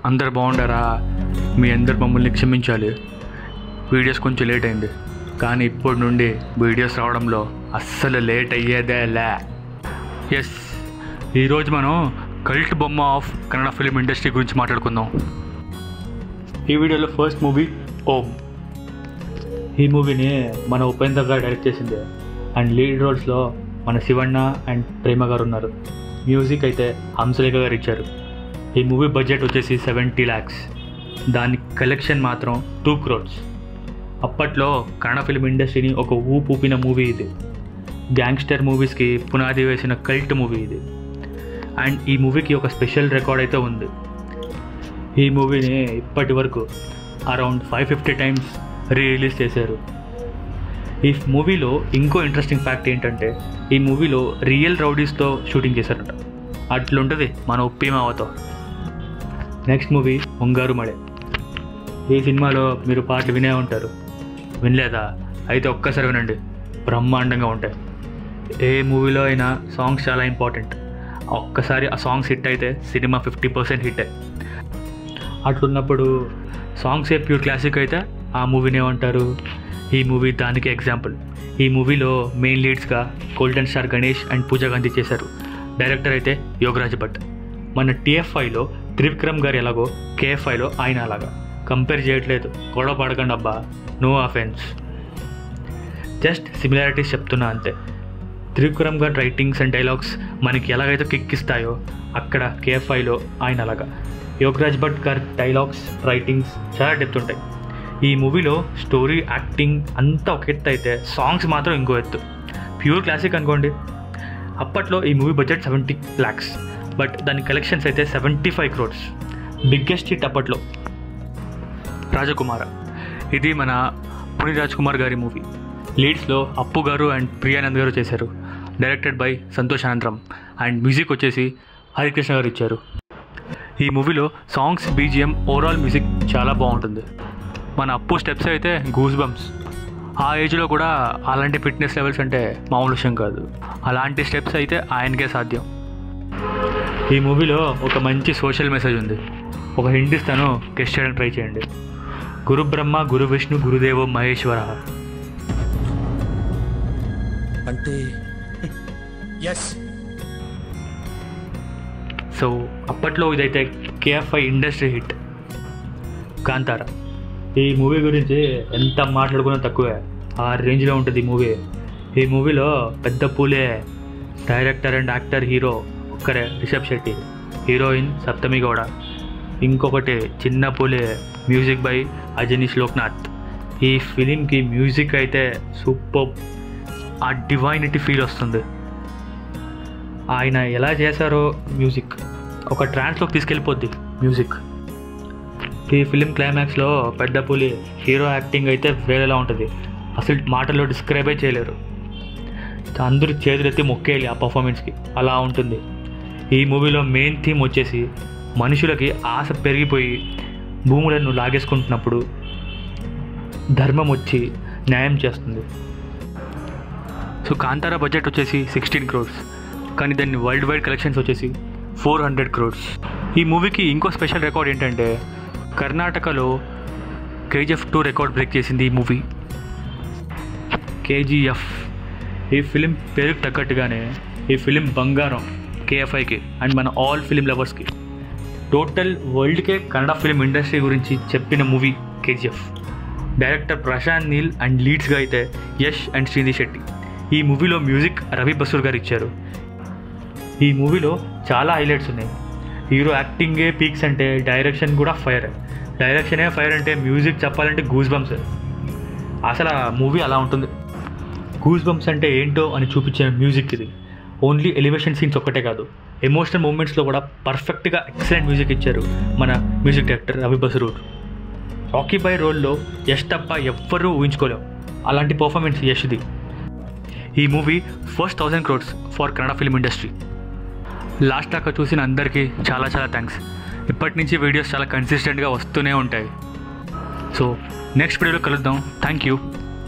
అందరు బాగుండారా? మీ అందరు మమ్మల్ని క్షమించాలి, వీడియోస్ కొంచెం లేట్ అయింది, కానీ ఇప్పటి నుండి వీడియోస్ రావడంలో అస్సలు లేట్ అయ్యేదే లే. ఎస్, ఈరోజు మనం కల్ట్ బొమ్మ ఆఫ్ కన్నడ ఫిలిం ఇండస్ట్రీ గురించి మాట్లాడుకుందాం. ఈ వీడియోలో ఫస్ట్ మూవీ ఓం. ఈ మూవీని మన ఉపేంద్ర గారు డైరెక్ట్ చేసింది అండ్ లీడ్ రోల్స్లో మన శివಣ್ణ అండ్ ప్రేమ గారు ఉన్నారు. మ్యూజిక్ అయితే హంసలేఖ గారు ఇచ్చారు. ఈ మూవీ బడ్జెట్ వచ్చేసి 70 lakhs, దాని కలెక్షన్ మాత్రం 2 crores. అప్పట్లో కన్నడ ఫిల్మ్ ఇండస్ట్రీని ఒక ఊపిన మూవీ ఇది. గ్యాంగ్స్టర్ మూవీస్కి పునాది వేసిన కల్ట్ మూవీ ఇది. అండ్ ఈ మూవీకి ఒక స్పెషల్ రికార్డ్ అయితే ఉంది. ఈ మూవీని ఇప్పటి వరకు అరౌండ్ 550 times రిలీజ్ చేశారు. ఈ మూవీలో ఇంకో ఇంట్రెస్టింగ్ ఫ్యాక్ట్ ఏంటంటే, ఈ మూవీలో రియల్ రౌడీస్తో షూటింగ్ చేశారట. అట్లుంటుంది మన ఉప్పి మావతో. Next movie ముంగారు మడే. ఈ సినిమాలో మీరు పాటలు వినే ఉంటారు. వినలేదా? అయితే ఒక్కసారి వినండి, బ్రహ్మాండంగా ఉంటాయి. ఏ మూవీలో అయినా సాంగ్స్ చాలా ఇంపార్టెంట్. ఒక్కసారి ఆ సాంగ్స్ హిట్ అయితే సినిమా 50% హిట్. అట్లున్నప్పుడు సాంగ్స్ ఏ ప్యూర్ క్లాసిక్ అయితే ఆ మూవీని ఏమంటారు? ఈ మూవీ దానికి ఎగ్జాంపుల్. ఈ మూవీలో మెయిన్ లీడ్స్గా golden star Ganesh and Pooja Gandhi చేశారు. డైరెక్టర్ అయితే యోగరాజ్ భట్. మన TFIలో త్రివిక్రమ్ గారు ఎలాగో KFIలో ఆయన అలాగా. కంపేర్ చేయట్లేదు, గొడవ పడకండి అబ్బా, నో అఫెన్స్, జస్ట్ సిమిలారిటీస్ చెప్తున్నా అంతే. త్రివిక్రమ్ గారు రైటింగ్స్ అండ్ డైలాగ్స్ మనకి ఎలాగైతే కిక్ ఇస్తాయో, అక్కడ KFIలో ఆయన అలాగా. యోగరాజ్ భట్ గారి డైలాగ్స్ రైటింగ్స్ చాలా డెప్త్ ఉంటాయి. ఈ మూవీలో స్టోరీ, యాక్టింగ్ అంతా ఒక ఎత్తు అయితే సాంగ్స్ మాత్రం ఇంకో ఎత్తు. ప్యూర్ క్లాసిక్ అనుకోండి. అప్పట్లో ఈ మూవీ బడ్జెట్ 70 lakhs, బట్ దాని కలెక్షన్స్ అయితే 75 crores. బిగ్గెస్ట్ హిట్ అప్పట్లో. రాజకుమార. ఇది మన పునీత్ రాజ్ కుమార్ గారి మూవీ. లీడ్స్లో అప్పు గారు అండ్ ప్రియానంద్ గారు చేశారు. డైరెక్టెడ్ బై సంతోష్ అనంతరం అండ్ మ్యూజిక్ వచ్చేసి హరికృష్ణ గారు ఇచ్చారు. ఈ మూవీలో సాంగ్స్, BGM, ఓవరాల్ మ్యూజిక్ చాలా బాగుంటుంది. మన అప్పు స్టెప్స్ అయితే గూస్ బంప్స్. ఆ ఏజ్లో కూడా అలాంటి ఫిట్నెస్ లెవెల్స్ అంటే మామూలు విషయం కాదు. అలాంటి స్టెప్స్ అయితే ఆయనకే సాధ్యం. ఈ మూవీలో ఒక మంచి సోషల్ మెసేజ్ ఉంది. ఒక హింట్ ఇస్తాను, గెస్ చేయడానికి ట్రై చేయండి. గురు బ్రహ్మ గురు విష్ణు గురుదేవో మహేశ్వర అంటే ఎస్. సో అప్పట్లో ఇదైతే KFI ఇండస్ట్రీ హిట్. కాంతార. ఈ మూవీ గురించి ఎంత మాట్లాడుకున్నా తక్కువే. ఆ రేంజ్లో ఉంటుంది ఈ మూవీ. ఈ మూవీలో పెద్ద పూలే. డైరెక్టర్ అండ్ యాక్టర్ హీరో ఒక్కరే, రిషబ్ శెట్టి. హీరోయిన్ సప్తమి గౌడ. ఇంకొకటి చిన్న పూలే. Music by Ajaneesh Loknath. ఈ ఫిలింకి మ్యూజిక్ అయితే సూపర్. ఆ డివైనిటీ ఫీల్ వస్తుంది. ఆయన ఎలా చేశారో మ్యూజిక్ ఒక ట్రాన్స్లోకి తీసుకెళ్ళిపోద్ది మ్యూజిక్. ఈ ఫిలిం క్లైమాక్స్లో పెద్ద పులి హీరో యాక్టింగ్ అయితే వేరేలా ఉంటుంది. అసలు మాటల్లో డిస్క్రైబే చేయలేరు. అందరూ చేతులెత్తి మొక్కేయాలి ఆ పర్ఫార్మెన్స్కి, అలా ఉంటుంది. ఈ మూవీలో మెయిన్ థీమ్ వచ్చేసి మనుషులకి ఆశ పెరిగిపోయి భూములను లాగేసుకుంటున్నప్పుడు ధర్మం వచ్చి న్యాయం చేస్తుంది. సో కాంతారా బడ్జెట్ వచ్చేసి 16 crores, కానీ దాన్ని వరల్డ్ వైడ్ కలెక్షన్స్ వచ్చేసి 400 crores. ఈ మూవీకి ఇంకో స్పెషల్ రికార్డ్ ఏంటంటే, కర్ణాటకలో KGF 2 రికార్డ్ బ్రేక్ చేసింది ఈ మూవీ. KGF. ఈ ఫిలిం పేరుకు తగ్గట్టుగానే ఈ ఫిలిం బంగారం KFIకి అండ్ మన ఆల్ ఫిలిం లవర్స్కి. టోటల్ వరల్డ్కే కన్నడ ఫిలిం ఇండస్ట్రీ గురించి చెప్పిన movie KGF. Director Prashanth Neel and లీడ్స్గా అయితే యష్ అండ్ శ్రీనిధి శెట్టి. ఈ మూవీలో మ్యూజిక్ రవి బసూర్ గారు ఇచ్చారు. ఈ మూవీలో చాలా హైలైట్స్ ఉన్నాయి. హీరో యాక్టింగే పీక్స్ అంటే డైరెక్షన్ కూడా ఫైర్. డైరెక్షనే ఫైర్ అంటే మ్యూజిక్ చెప్పాలంటే గూస్ బంప్స్. అసలు ఆ మూవీ అలా ఉంటుంది. గూస్ బంప్స్ అంటే ఏంటో అని చూపించిన మ్యూజిక్ ఇది. ఓన్లీ ఎలివేషన్ సీన్స్ ఒక్కటే కాదు, ఎమోషనల్ మూమెంట్స్లో కూడా పర్ఫెక్ట్గా ఎక్సలెంట్ మ్యూజిక్ ఇచ్చారు మన music director Ravi Basrur. Rocky Bhai రోల్లో యష్ తప్ప ఎవ్వరూ ఊహించుకోలేం. అలాంటి పర్ఫార్మెన్స్ యష్ది. ఈ movie first 1000 crores for Kannada film industry. Last దాకా చూసిన అందరికీ చాలా చాలా థ్యాంక్స్. ఇప్పటి నుంచి వీడియోస్ చాలా కన్సిస్టెంట్గా వస్తూనే ఉంటాయి. సో నెక్స్ట్ వీడియోలో కలుద్దాం. Thank you.